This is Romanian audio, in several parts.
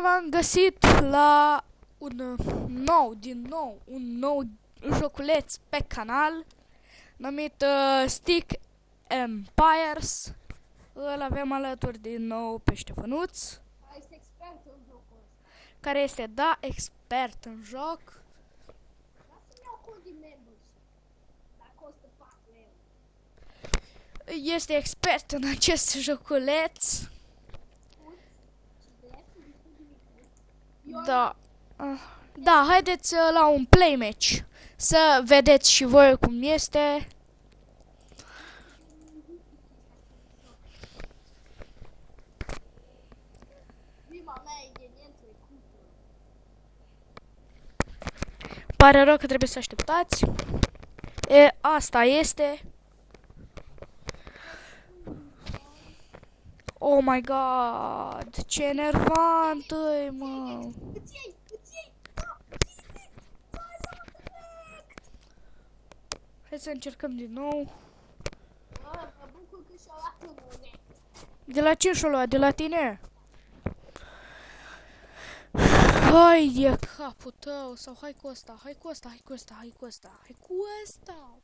v-am găsit la un nou joculeț pe canal numit Stick Empires. Îl avem alături din nou pe Ștefănuț, care este, da, expert în joc. Este expert în acest joculeț. Da. Da, haideți la un play match să vedeți și voi cum este. Pare rău că trebuie să așteptați. Asta este. Oh my god, ce enervant e, mă. Hai să încercăm din nou. De la ce și-o luat? De la tine? Hai de capul tău. Sau hai cu ăsta, hai cu ăsta, hai cu ăsta, hai cu ăsta, hai cu ăsta.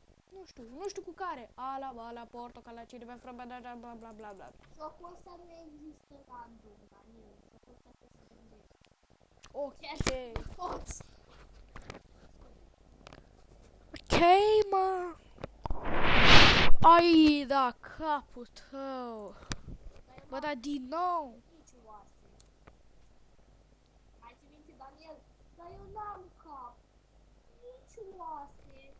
Nu știu cu care. Ala, portocala, cine bla bla bla bla bla bla. Jocul ăsta nu există random, Daniel. Jocul ăsta trebuie să gândești. Ok. Ok, mă. Ai, da, capul tău. Bă, da, din nou. Nici oase. Mai ții minte, Daniel? Dar eu n-am cap. Nici oase.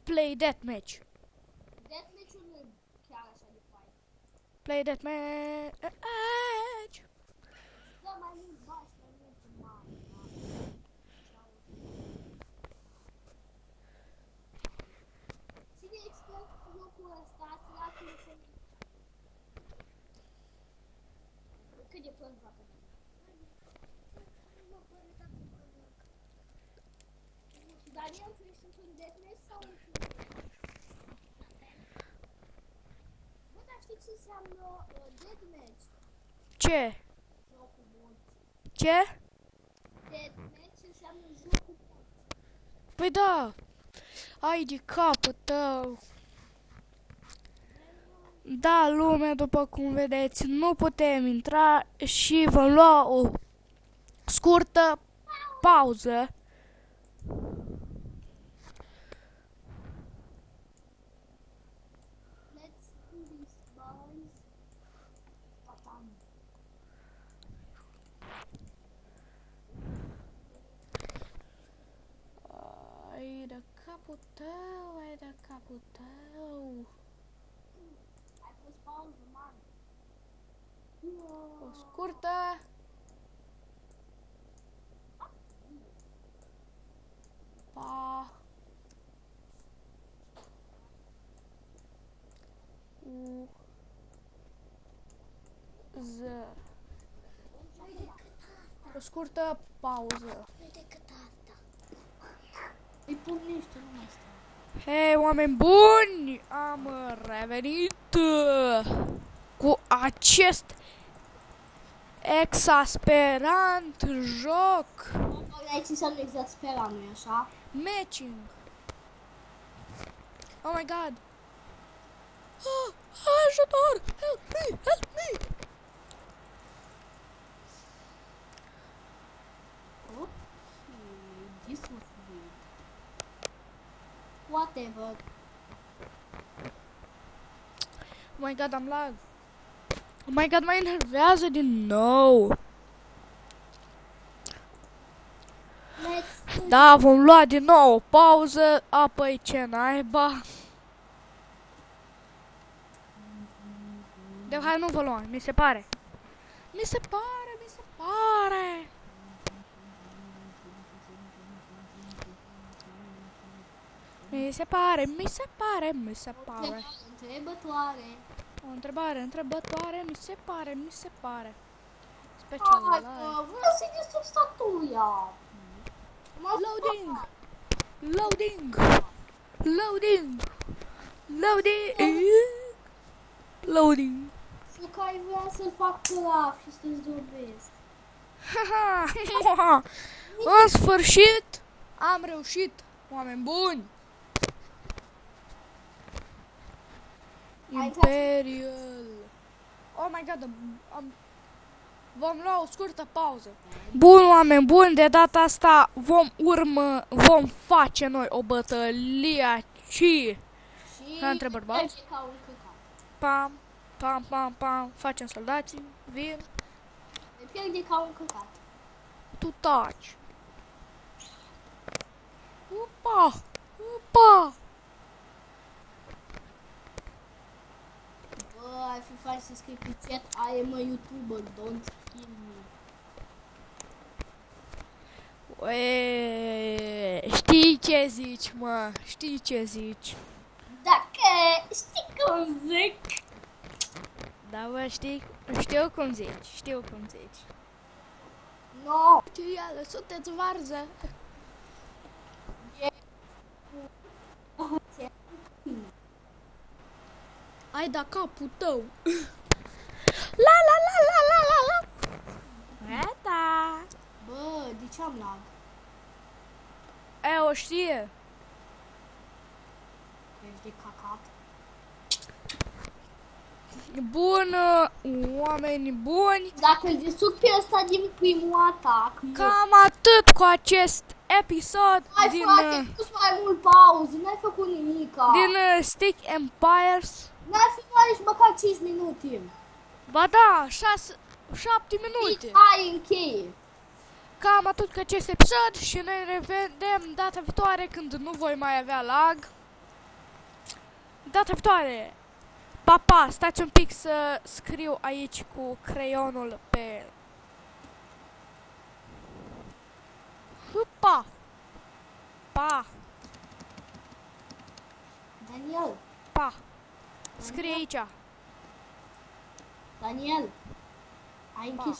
Play deathmatch. Deathmatch-ul nu e chiar așa de fain. Play deathmatch. Da, mai mult bași, mai mult mare. Cine e expert cu jocul ăsta? Ține-l să cât de plâns va pe mine? Daniel, tu ești într-un deathmatch sau într-un... Bă, dar știi ce înseamnă deathmatch? Ce? Jocul morții. Ce? Deathmatch înseamnă jocul morții. Păi da. Ai de capul tău. Da, lume, după cum vedeți, nu putem intra și vom lua o scurtă pauză. Let's do this, boys. Patam. Ai de capul tău, ai de capul tău. Ai pus pauză, man. O scurtă. Pa. Z. O scurtă pauză. Îi pun niște, nu asta. Hei, oameni buni! Am revenit cu acest exasperant joc. Aici înseamnă exasperat, nu-i așa? Matching. Oh my god. Ajutor! Help me! Help me! Okay, this was weird. Whatever. Oh my god, am lag. Oh my god, mă enervează din nou. Let's do Da, vom lua din nou o pauză. Apoi ce naiba. De hai nu vă lua, mi se pare. Mi se pare. Mi se pare. întrebătoare. O întrebare întrebătoare, mi se pare. Special Hai, live. vreau să-i distrug statuia. Loading! Loading! Loading! Loading! Loading! Eu care vrea să-l fac praf și să-l zdrobesc. Haha, în sfârșit am reușit, oameni buni. Imperial. Oh my god, vom lua o scurtă pauză. Bun, oameni buni, de data asta vom face noi o bătălie aici. Și Între bărbați. merge ca un căcat. Pam, pam, pam, pam, facem soldații, vin, Ne pierde ca un căcat. tu taci. Upa, upa. Bă, ar fi fain să scrii pe chat, I am a YouTuber, don't kill me. Ue, știi ce zici, mă, știi ce zici. Dacă știi cum zic. Da, bă, știu cum zici. No. Ce ială, sunteți varză. Ai da capul tău. La la la la la la la. Gata. Bă, de ce am lag? E, o știe. Ești de cacat. Bun, oameni buni. Dacă îl distrug pe ăsta din primul atac, Cam atât cu acest episod ai din, frate, pus mai mult pauză, n-ai făcut nimica. din Stick Empires. N-ai filmat nici măcar 5 minute. Ba da, 7 minute. Nici ai încheie. Cam atât cu acest episod și ne revedem data viitoare când nu voi mai avea lag. Data viitoare. Pa, pa, stați un pic să scriu aici cu creionul pe... Hupa! Pa, Daniel, pa. Scrie aici. Daniel, ai închis